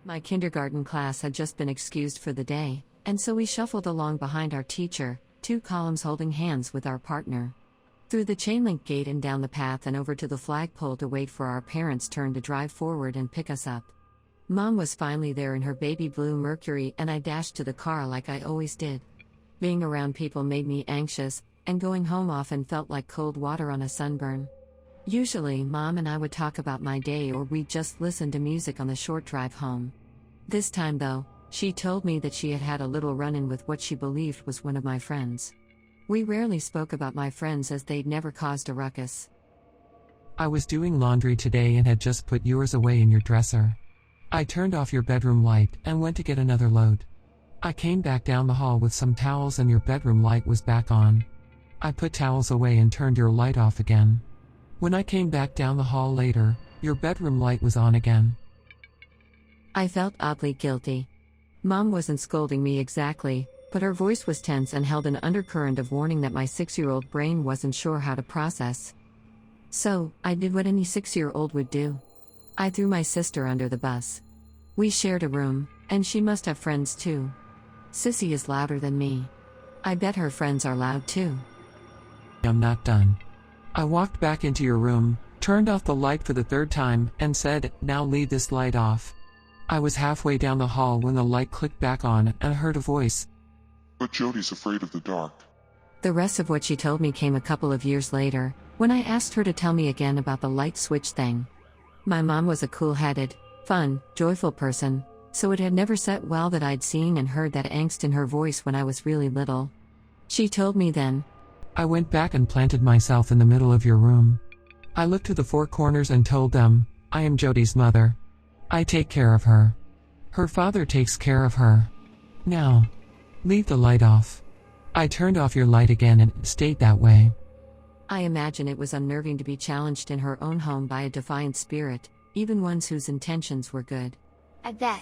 My kindergarten class had just been excused for the day, and so we shuffled along behind our teacher, 2 columns holding hands with our partner. Through the chain-link gate and down the path and over to the flagpole to wait for our parents' turn to drive forward and pick us up. Mom was finally there in her baby blue Mercury, and I dashed to the car like I always did. Being around people made me anxious, and going home often felt like cold water on a sunburn. Usually, Mom and I would talk about my day, or we'd just listen to music on the short drive home. This time, though, she told me that she had had a little run-in with what she believed was one of my friends. We rarely spoke about my friends as they'd never caused a ruckus. I was doing laundry today and had just put yours away in your dresser. I turned off your bedroom light and went to get another load. I came back down the hall with some towels and your bedroom light was back on. I put towels away and turned your light off again. When I came back down the hall later, your bedroom light was on again. I felt oddly guilty. Mom wasn't scolding me exactly, but her voice was tense and held an undercurrent of warning that my 6-year-old brain wasn't sure how to process. So, I did what any 6-year-old would do. I threw my sister under the bus. We shared a room, and she must have friends too. Sissy is louder than me. I bet her friends are loud too. I'm not done. I walked back into your room, turned off the light for the 3rd time, and said, "Now leave this light off." I was halfway down the hall when the light clicked back on, and I heard a voice. But Jody's afraid of the dark. The rest of what she told me came a couple of years later, when I asked her to tell me again about the light switch thing. My mom was a cool-headed, fun, joyful person, so it had never set well that I'd seen and heard that angst in her voice when I was really little. She told me then, I went back and planted myself in the middle of your room. I looked to the 4 corners and told them, I am Jody's mother. I take care of her. Her father takes care of her. Now, leave the light off. I turned off your light again and it stayed that way. I imagine it was unnerving to be challenged in her own home by a defiant spirit, even ones whose intentions were good. I bet.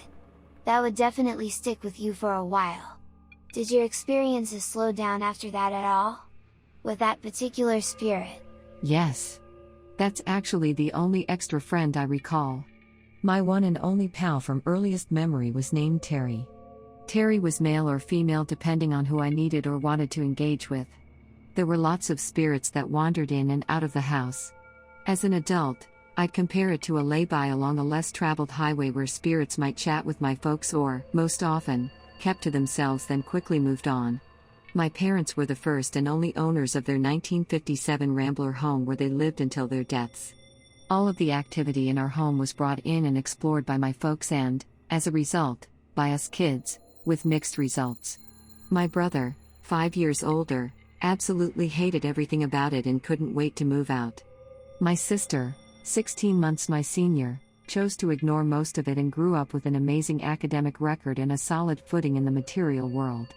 That would definitely stick with you for a while. Did your experiences slow down after that at all? With that particular spirit? Yes. That's actually the only extra friend I recall. My one and only pal from earliest memory was named Terry. Terry was male or female depending on who I needed or wanted to engage with. There were lots of spirits that wandered in and out of the house. As an adult, I'd compare it to a lay-by along a less traveled highway where spirits might chat with my folks or, most often, kept to themselves then quickly moved on. My parents were the first and only owners of their 1957 Rambler home where they lived until their deaths. All of the activity in our home was brought in and explored by my folks and, as a result, by us kids, with mixed results. My brother, 5 years older, absolutely hated everything about it and couldn't wait to move out. My sister, 16 months my senior, chose to ignore most of it and grew up with an amazing academic record and a solid footing in the material world.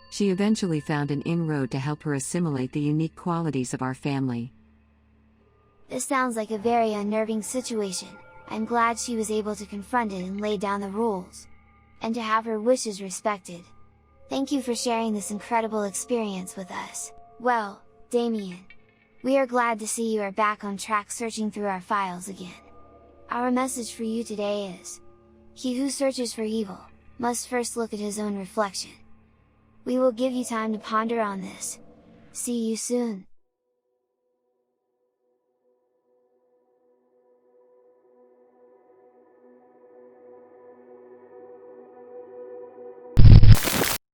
She eventually found an inroad to help her assimilate the unique qualities of our family. This sounds like a very unnerving situation. I'm glad she was able to confront it and lay down the rules. And to have her wishes respected. Thank you for sharing this incredible experience with us. Well, Damian, we are glad to see you are back on track searching through our files again. Our message for you today is, he who searches for evil, must first look at his own reflection. We will give you time to ponder on this. See you soon!